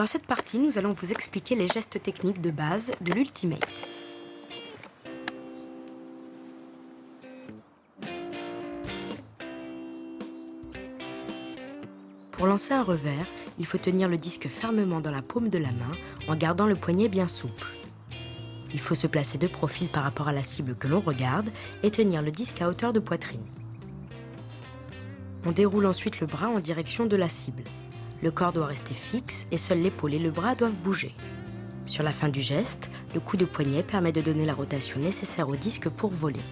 Dans cette partie, nous allons vous expliquer les gestes techniques de base de l'Ultimate. Pour lancer un revers, il faut tenir le disque fermement dans la paume de la main en gardant le poignet bien souple. Il faut se placer de profil par rapport à la cible que l'on regarde et tenir le disque à hauteur de poitrine. On déroule ensuite le bras en direction de la cible. Le corps doit rester fixe et seul l'épaule et le bras doivent bouger. Sur la fin du geste, le coup de poignet permet de donner la rotation nécessaire au disque pour voler.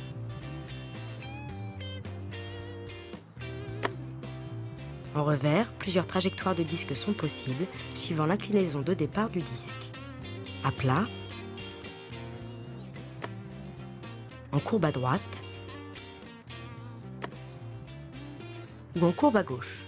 En revers, plusieurs trajectoires de disque sont possibles suivant l'inclinaison de départ du disque. À plat, en courbe à droite ou en courbe à gauche.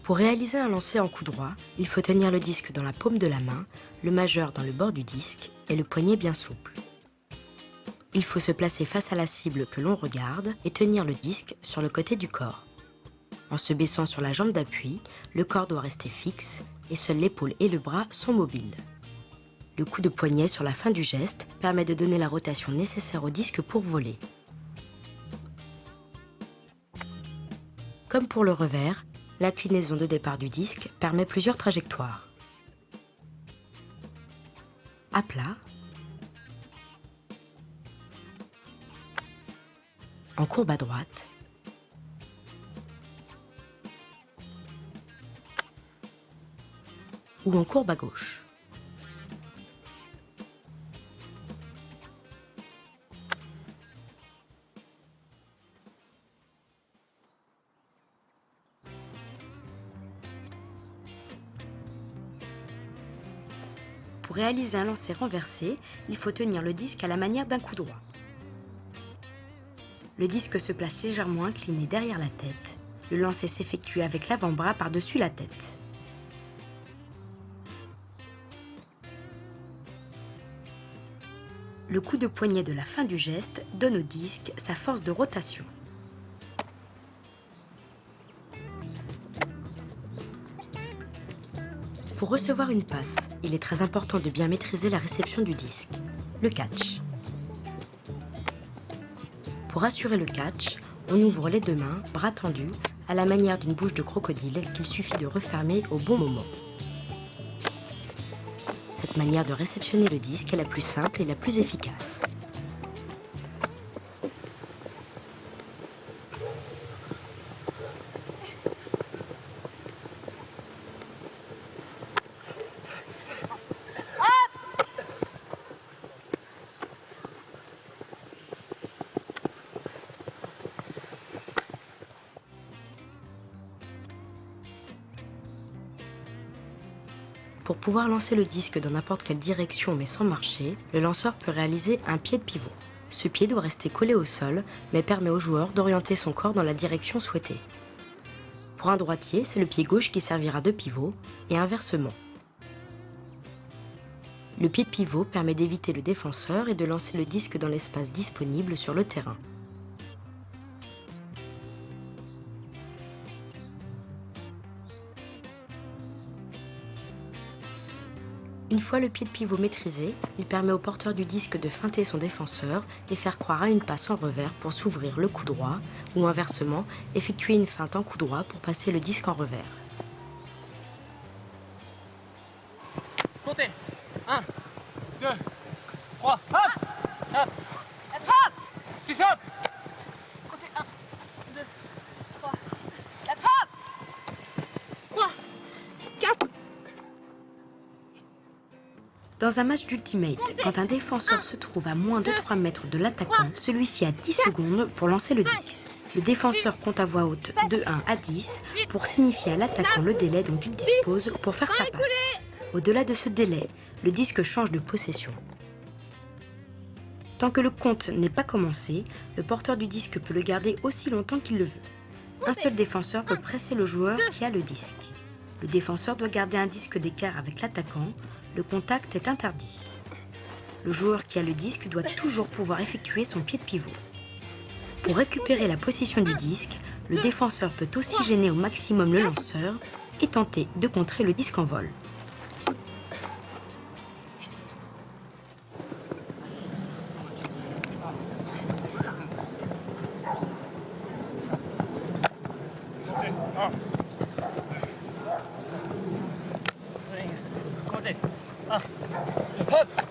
Pour réaliser un lancer en coup droit, il faut tenir le disque dans la paume de la main, le majeur dans le bord du disque et le poignet bien souple. Il faut se placer face à la cible que l'on regarde et tenir le disque sur le côté du corps. En se baissant sur la jambe d'appui, le corps doit rester fixe et seuls l'épaule et le bras sont mobiles. Le coup de poignet sur la fin du geste permet de donner la rotation nécessaire au disque pour voler. Comme pour le revers, l'inclinaison de départ du disque permet plusieurs trajectoires. À plat, en courbe à droite, ou en courbe à gauche. Pour réaliser un lancer renversé, il faut tenir le disque à la manière d'un coup droit. Le disque se place légèrement incliné derrière la tête. Le lancer s'effectue avec l'avant-bras par-dessus la tête. Le coup de poignet de la fin du geste donne au disque sa force de rotation. Pour recevoir une passe, il est très important de bien maîtriser la réception du disque, le catch. Pour assurer le catch, on ouvre les deux mains, bras tendus, à la manière d'une bouche de crocodile qu'il suffit de refermer au bon moment. Cette manière de réceptionner le disque est la plus simple et la plus efficace. Pour pouvoir lancer le disque dans n'importe quelle direction mais sans marcher, le lanceur peut réaliser un pied de pivot. Ce pied doit rester collé au sol, mais permet au joueur d'orienter son corps dans la direction souhaitée. Pour un droitier, c'est le pied gauche qui servira de pivot, et inversement. Le pied de pivot permet d'éviter le défenseur et de lancer le disque dans l'espace disponible sur le terrain. Une fois le pied de pivot maîtrisé, il permet au porteur du disque de feinter son défenseur et faire croire à une passe en revers pour s'ouvrir le coup droit, ou inversement, effectuer une feinte en coup droit pour passer le disque en revers. Comptez. 1, 2, 3, hop, hop, Attrape! 6, hop. Comptez 1, 2, 3. Attrape! 3, 4. Dans un match d'Ultimate, quand un défenseur se trouve à moins de 3 mètres de l'attaquant, celui-ci a 10 secondes pour lancer le disque. Le défenseur compte à voix haute de 1 à 10 pour signifier à l'attaquant le délai dont il dispose pour faire sa passe. Au-delà de ce délai, le disque change de possession. Tant que le compte n'est pas commencé, le porteur du disque peut le garder aussi longtemps qu'il le veut. Un seul défenseur peut presser le joueur qui a le disque. Le défenseur doit garder un disque d'écart avec l'attaquant. Le contact est interdit. Le joueur qui a le disque doit toujours pouvoir effectuer son pied de pivot. Pour récupérer la possession du disque, le défenseur peut aussi gêner au maximum le lanceur et tenter de contrer le disque en vol. Comptez. 1. Hop.